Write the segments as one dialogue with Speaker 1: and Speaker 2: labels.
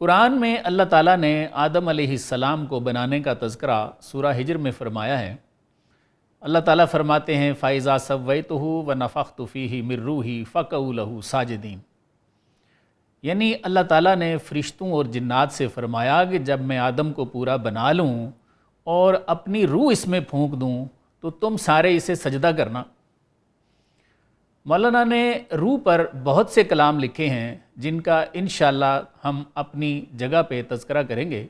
Speaker 1: قرآن میں اللہ تعالیٰ نے آدم علیہ السلام کو بنانے کا تذکرہ سورہ ہجر میں فرمایا ہے۔ اللہ تعالیٰ فرماتے ہیں فَإِذَا سَوَّيْتُهُ وَنَفَخْتُ فِيهِ مِن رُوحِي فَقَعُوا لَهُ ساجدین، یعنی اللہ تعالیٰ نے فرشتوں اور جنات سے فرمایا کہ جب میں آدم کو پورا بنا لوں اور اپنی روح اس میں پھونک دوں تو تم سارے اسے سجدہ کرنا۔ مولانا نے روح پر بہت سے کلام لکھے ہیں جن کا انشاءاللہ ہم اپنی جگہ پہ تذکرہ کریں گے۔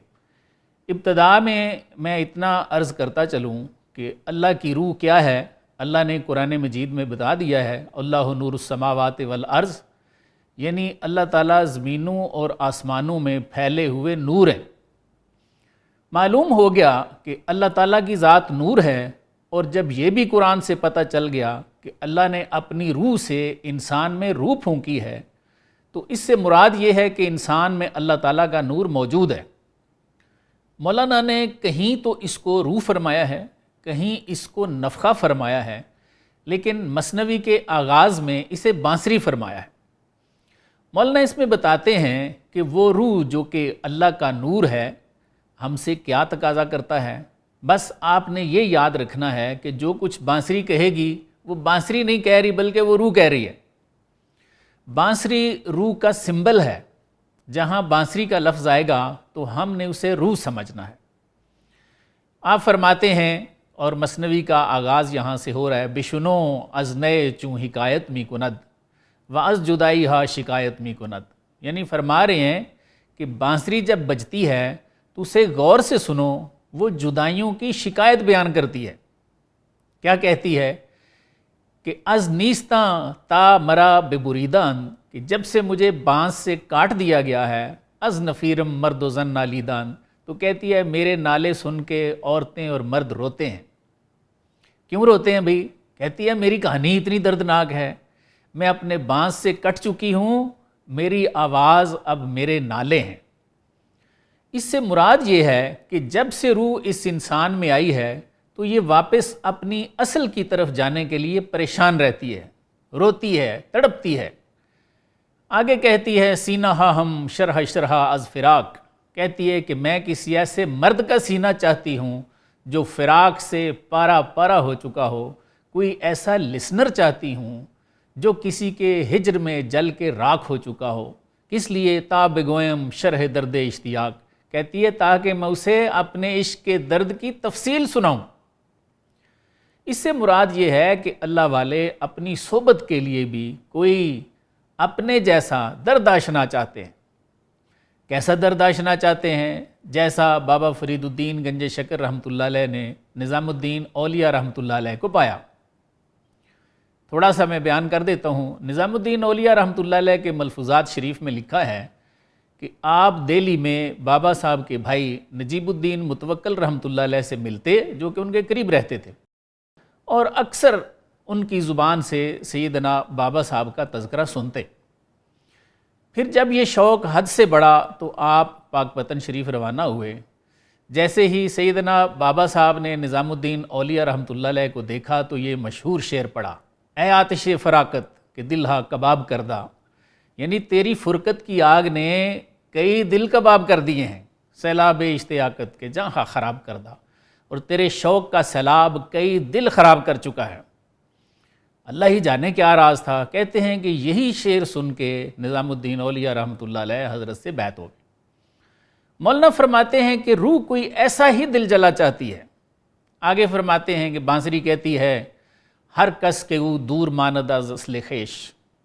Speaker 1: ابتدا میں اتنا عرض کرتا چلوں کہ اللہ کی روح کیا ہے۔ اللہ نے قرآن مجید میں بتا دیا ہے اللہ نور السماوات والارض، یعنی اللہ تعالیٰ زمینوں اور آسمانوں میں پھیلے ہوئے نور ہے۔ معلوم ہو گیا کہ اللہ تعالیٰ کی ذات نور ہے، اور جب یہ بھی قرآن سے پتہ چل گیا کہ اللہ نے اپنی روح سے انسان میں روح پھونکی ہے، تو اس سے مراد یہ ہے کہ انسان میں اللہ تعالیٰ کا نور موجود ہے۔ مولانا نے کہیں تو اس کو روح فرمایا ہے، کہیں اس کو نفخہ فرمایا ہے، لیکن مثنوی کے آغاز میں اسے بانسری فرمایا ہے۔ مولانا اس میں بتاتے ہیں کہ وہ روح جو کہ اللہ کا نور ہے ہم سے کیا تقاضا کرتا ہے۔ بس آپ نے یہ یاد رکھنا ہے کہ جو کچھ بانسری کہے گی وہ بانسری نہیں کہہ رہی بلکہ وہ روح کہہ رہی ہے۔ بانسری روح کا سمبل ہے، جہاں بانسری کا لفظ آئے گا تو ہم نے اسے روح سمجھنا ہے۔ آپ فرماتے ہیں، اور مثنوی کا آغاز یہاں سے ہو رہا ہے، بشنو از نئے چوں حکایت می کند و از جدائی ہا شکایت می کند، یعنی فرما رہے ہیں کہ بانسری جب بجتی ہے تو اسے غور سے سنو، وہ جدائیوں کی شکایت بیان کرتی ہے۔ کیا کہتی ہے کہ از نیستاں تا مرا ببریدان، کہ جب سے مجھے بانس سے کاٹ دیا گیا ہے، از نفیرم مرد و زن نالیدان، تو کہتی ہے میرے نالے سن کے عورتیں اور مرد روتے ہیں۔ کیوں روتے ہیں بھئی؟ کہتی ہے میری کہانی اتنی دردناک ہے، میں اپنے بانس سے کٹ چکی ہوں، میری آواز اب میرے نالے ہیں۔ اس سے مراد یہ ہے کہ جب سے روح اس انسان میں آئی ہے تو یہ واپس اپنی اصل کی طرف جانے کے لیے پریشان رہتی ہے، روتی ہے، تڑپتی ہے۔ آگے کہتی ہے سینہ ہم شرح شرح از فراق، کہتی ہے کہ میں کسی ایسے مرد کا سینہ چاہتی ہوں جو فراق سے پارا پارا ہو چکا ہو، کوئی ایسا لسنر چاہتی ہوں جو کسی کے ہجر میں جل کے راکھ ہو چکا ہو۔ کس لیے؟ تا بگویم شرح درد اشتیاق، کہتی ہے تاکہ میں اسے اپنے عشق کے درد کی تفصیل سناؤں۔ اس سے مراد یہ ہے کہ اللہ والے اپنی صحبت کے لیے بھی کوئی اپنے جیسا درد آشنا چاہتے ہیں۔ کیسا درد آشنا چاہتے ہیں؟ جیسا بابا فرید الدین گنج شکر رحمۃ اللہ علیہ نے نظام الدین اولیاء رحمۃ اللہ علیہ کو پایا۔ تھوڑا سا میں بیان کر دیتا ہوں۔ نظام الدین اولیاء رحمۃ اللہ علیہ کے ملفوظات شریف میں لکھا ہے کہ آپ دہلی میں بابا صاحب کے بھائی نجیب الدین متوکل رحمۃ اللہ علیہ سے ملتے، جو کہ ان کے قریب رہتے تھے، اور اکثر ان کی زبان سے سیدنا بابا صاحب کا تذکرہ سنتے۔ پھر جب یہ شوق حد سے بڑھا تو آپ پاک پتن شریف روانہ ہوئے۔ جیسے ہی سیدنا بابا صاحب نے نظام الدین اولیاء رحمۃ اللہ علیہ کو دیکھا تو یہ مشہور شعر پڑھا، اے آتش فراقت کہ دل ہا کباب کردہ، یعنی تیری فرقت کی آگ نے کئی دل کباب کر دیے ہیں، سیلاب اشتیاقت کے جہاں خراب کردہ، اور تیرے شوق کا سیلاب کئی دل خراب کر چکا ہے۔ اللہ ہی جانے کیا راز تھا۔ کہتے ہیں کہ یہی شعر سن کے نظام الدین اولیاء رحمۃ اللہ علیہ حضرت سے بیعت ہو گئی۔ مولانا فرماتے ہیں کہ روح کوئی ایسا ہی دل جلا چاہتی ہے۔ آگے فرماتے ہیں کہ بانسری کہتی ہے ہر کس کے او دور ماند از اصل خیش،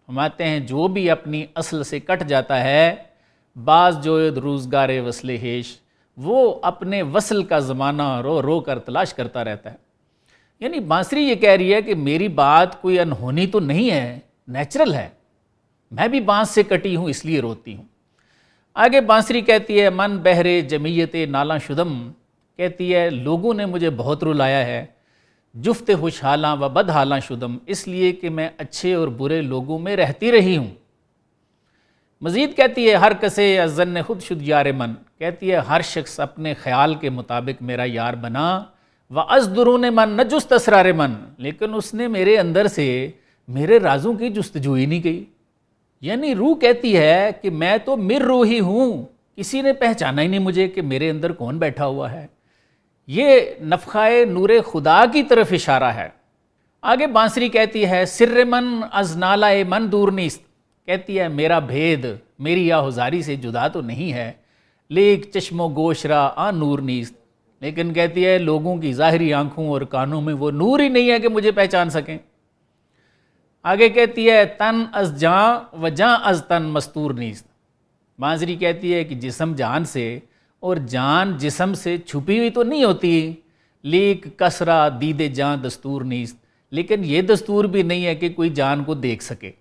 Speaker 1: فرماتے ہیں جو بھی اپنی اصل سے کٹ جاتا ہے، بعض جوید روزگار وصل ہیش، وہ اپنے وصل کا زمانہ رو رو کر تلاش کرتا رہتا ہے۔ یعنی بانسری یہ کہہ رہی ہے کہ میری بات کوئی انہونی تو نہیں ہے، نیچرل ہے، میں بھی بانس سے کٹی ہوں اس لیے روتی ہوں۔ آگے بانسری کہتی ہے من بہرے جمیت نالاں شدم، کہتی ہے لوگوں نے مجھے بہت رلایا ہے، جفت خوش حالاں و بد حالاں شدم، اس لیے کہ میں اچھے اور برے لوگوں میں رہتی رہی ہوں۔ مزید کہتی ہے ہر کسے ظن خود شد یار من، کہتی ہے ہر شخص اپنے خیال کے مطابق میرا یار بنا، و از درون من نہ جست اسرار من، لیکن اس نے میرے اندر سے میرے رازوں کی جستجوئی نہیں کی۔ یعنی روح کہتی ہے کہ میں تو مر روحی ہوں، کسی نے پہچانا ہی نہیں مجھے کہ میرے اندر کون بیٹھا ہوا ہے۔ یہ نفخہ نور خدا کی طرف اشارہ ہے۔ آگے بانسری کہتی ہے سر من از نالہ من دور نیست، کہتی ہے میرا بھید میری آہوزاری سے جدا تو نہیں ہے، لیک چشم و گوش را آ نور نیست، لیکن کہتی ہے لوگوں کی ظاہری آنکھوں اور کانوں میں وہ نور ہی نہیں ہے کہ مجھے پہچان سکیں۔ آگے کہتی ہے تن از جاں و جاں از تن مستور نیست، بانسری کہتی ہے کہ جسم جان سے اور جان جسم سے چھپی ہوئی تو نہیں ہوتی، لیک کسرا دید جاں دستور نیست، لیکن یہ دستور بھی نہیں ہے کہ کوئی جان کو دیکھ سکے۔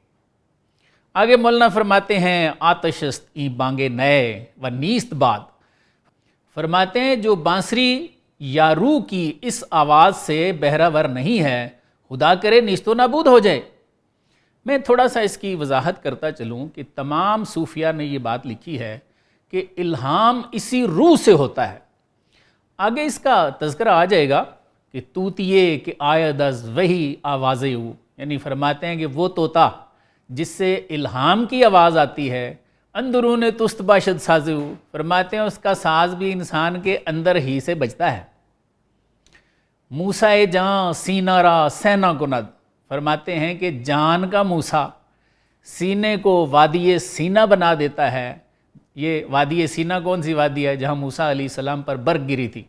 Speaker 1: آگے مولانا فرماتے ہیں آتش است ای بانگے نئے و نیست باد، فرماتے ہیں جو بانسری یا روح کی اس آواز سے بہرہ نہیں ہے، خدا کرے نیست و نابود ہو جائے۔ میں تھوڑا سا اس کی وضاحت کرتا چلوں کہ تمام صوفیہ نے یہ بات لکھی ہے کہ الہام اسی روح سے ہوتا ہے۔ آگے اس کا تذکرہ آ جائے گا کہ توتیے کہ آید از وہی آوازے ہو، یعنی فرماتے ہیں کہ وہ طوطا جس سے الہام کی آواز آتی ہے، اندرون تست باشد سازے ہو، فرماتے ہیں اس کا ساز بھی انسان کے اندر ہی سے بجتا ہے۔ موسیٰ جاں سینہ را سینہ کند، فرماتے ہیں کہ جان کا موسیٰ سینے کو وادی سینہ بنا دیتا ہے۔ یہ وادی سینہ کون سی وادی ہے؟ جہاں موسیٰ علیہ السلام پر برق گری تھی۔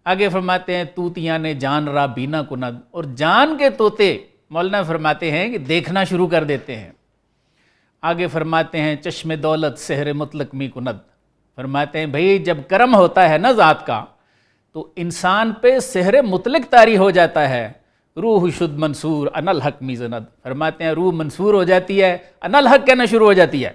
Speaker 1: آگے فرماتے ہیں توتیاں نے جان را بینا کند، اور جان کے طوطے مولانا فرماتے ہیں کہ دیکھنا شروع کر دیتے ہیں۔ آگے فرماتے ہیں چشم دولت سحر مطلق می کند، فرماتے ہیں بھئی جب کرم ہوتا ہے نا ذات کا تو انسان پہ سحر مطلق طاری ہو جاتا ہے۔ روح شد منصور انالحق می زند، فرماتے ہیں روح منصور ہو جاتی ہے، انالحق کہنا شروع ہو جاتی ہے۔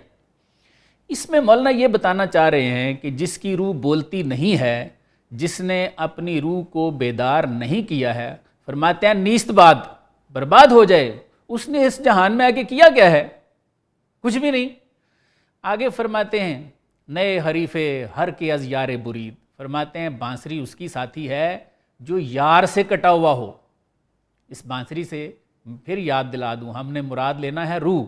Speaker 1: اس میں مولانا یہ بتانا چاہ رہے ہیں کہ جس کی روح بولتی نہیں ہے، جس نے اپنی روح کو بیدار نہیں کیا ہے، فرماتے ہیں نیست باد، برباد ہو جائے۔ اس نے اس جہان میں آگے کیا کیا ہے؟ کچھ بھی نہیں۔ آگے فرماتے ہیں نئے حریف ہر کے از یار برید، فرماتے ہیں بانسری اس کی ساتھی ہے جو یار سے کٹا ہوا ہو۔ اس بانسری سے پھر یاد دلا دوں، ہم نے مراد لینا ہے روح،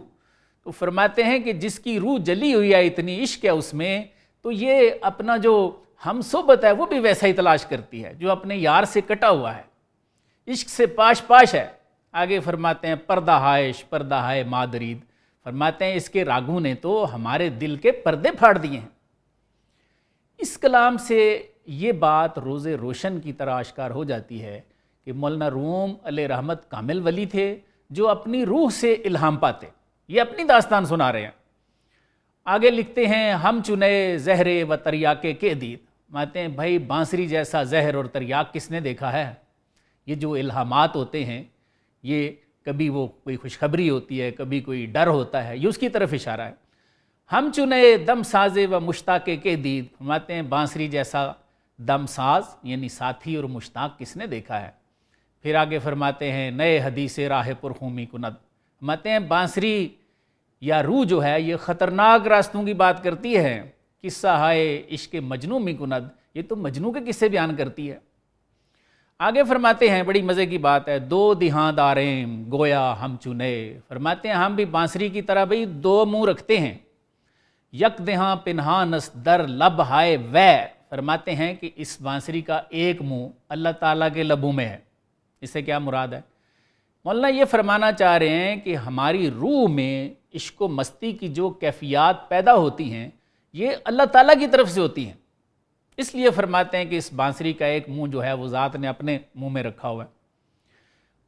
Speaker 1: تو فرماتے ہیں کہ جس کی روح جلی ہوئی ہے، اتنی عشق ہے اس میں، تو یہ اپنا جو ہم صحبت ہے وہ بھی ویسا ہی تلاش کرتی ہے جو اپنے یار سے کٹا ہوا ہے، عشق سے پاش پاش ہے۔ آگے فرماتے ہیں پردہ ہائش پردہ ہائے مادرید، فرماتے ہیں اس کے راگوں نے تو ہمارے دل کے پردے پھاڑ دیے ہیں۔ اس کلام سے یہ بات روز روشن کی طرح آشکار ہو جاتی ہے کہ مولانا روم علیہ رحمت کامل ولی تھے جو اپنی روح سے الہام پاتے۔ یہ اپنی داستان سنا رہے ہیں۔ آگے لکھتے ہیں ہم چنے زہر و تریاکے کے دید، ماتے ہیں بھائی بانسری جیسا زہر اور تریاک کس نے دیکھا ہے؟ یہ جو الہامات ہوتے ہیں یہ کبھی وہ کوئی خوشخبری ہوتی ہے، کبھی کوئی ڈر ہوتا ہے، یہ اس کی طرف اشارہ ہے۔ ہم چنے دم سازے و مشتاق کے دید، فرماتے ہیں بانسری جیسا دم ساز یعنی ساتھی اور مشتاق کس نے دیکھا ہے؟ پھر آگے فرماتے ہیں نئے حدیث راہ پرخومی کند، فرماتے ہیں بانسری یا روح جو ہے یہ خطرناک راستوں کی بات کرتی ہے۔ قصہ ہائے عشق مجنوں می کند، یہ تو مجنوں کے قصے بیان کرتی ہے۔ آگے فرماتے ہیں بڑی مزے کی بات ہے دو دہاں داریں گویا ہم چنے، فرماتے ہیں ہم بھی بانسری کی طرح بھئی دو منہ رکھتے ہیں، یک دہاں پنہان است در لب ہائے وے، فرماتے ہیں کہ اس بانسری کا ایک منہ اللہ تعالیٰ کے لبوں میں ہے۔ اس سے کیا مراد ہے؟ مولانا یہ فرمانا چاہ رہے ہیں کہ ہماری روح میں عشق و مستی کی جو کیفیات پیدا ہوتی ہیں یہ اللہ تعالیٰ کی طرف سے ہوتی ہیں، اس لیے فرماتے ہیں کہ اس بانسری کا ایک منہ جو ہے وہ ذات نے اپنے منہ میں رکھا ہوا ہے۔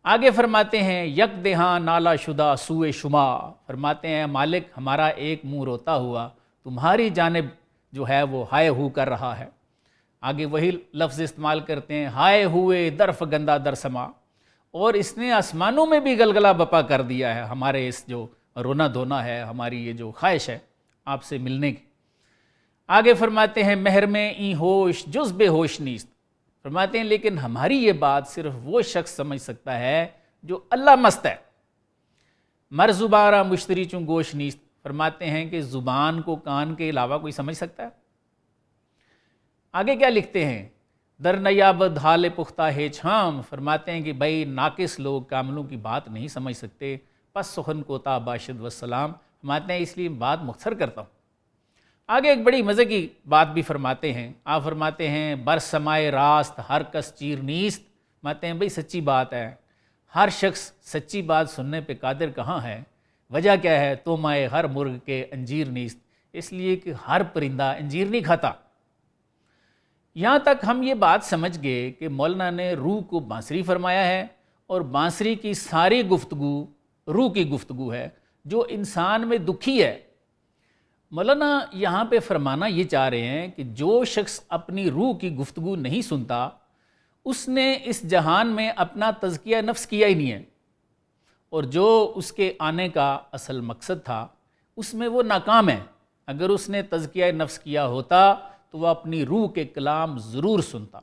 Speaker 1: آگے فرماتے ہیں یک دہاں نالا شدہ سوئے شما، فرماتے ہیں مالک ہمارا ایک منہ روتا ہوا تمہاری جانب جو ہے وہ ہائے ہو کر رہا ہے۔ آگے وہی لفظ استعمال کرتے ہیں ہائے ہوئے درف گندہ در سما، اور اس نے آسمانوں میں بھی گلگلہ بپا کر دیا ہے ہمارے اس جو رونا دھونا ہے، ہماری یہ جو خواہش ہے آپ سے ملنے کی۔ آگے فرماتے ہیں مہر میں این ہوش جز بے ہوش نیست، فرماتے ہیں لیکن ہماری یہ بات صرف وہ شخص سمجھ سکتا ہے جو اللہ مست ہے۔ مر زبارہ مشتری چوں گوش نیست، فرماتے ہیں کہ زبان کو کان کے علاوہ کوئی سمجھ سکتا ہے؟ آگے کیا لکھتے ہیں در نیابد حال پختہ ہے چھام، فرماتے ہیں کہ بھائی ناقص لوگ کاملوں کی بات نہیں سمجھ سکتے، پس سخن کو تا باشد وسلام، فرماتے ہیں اس لیے بات مختصر کرتا ہوں۔ آگے ایک بڑی مزے کی بات بھی فرماتے ہیں، آپ فرماتے ہیں بر سمائے راست ہر کس چیر نیست، ماتے ہیں بھئی سچی بات ہے، ہر شخص سچی بات سننے پہ قادر کہاں ہے، وجہ کیا ہے، تو مائے ہر مرغ کے انجیر نیست، اس لیے کہ ہر پرندہ انجیر نہیں کھاتا۔ یہاں تک ہم یہ بات سمجھ گئے کہ مولانا نے روح کو بانسری فرمایا ہے، اور بانسری کی ساری گفتگو روح کی گفتگو ہے جو انسان میں دکھی ہے۔ مولانا یہاں پہ فرمانا یہ چاہ رہے ہیں کہ جو شخص اپنی روح کی گفتگو نہیں سنتا، اس نے اس جہان میں اپنا تزکیہ نفس کیا ہی نہیں ہے، اور جو اس کے آنے کا اصل مقصد تھا اس میں وہ ناکام ہے۔ اگر اس نے تزکیہ نفس کیا ہوتا تو وہ اپنی روح کے کلام ضرور سنتا۔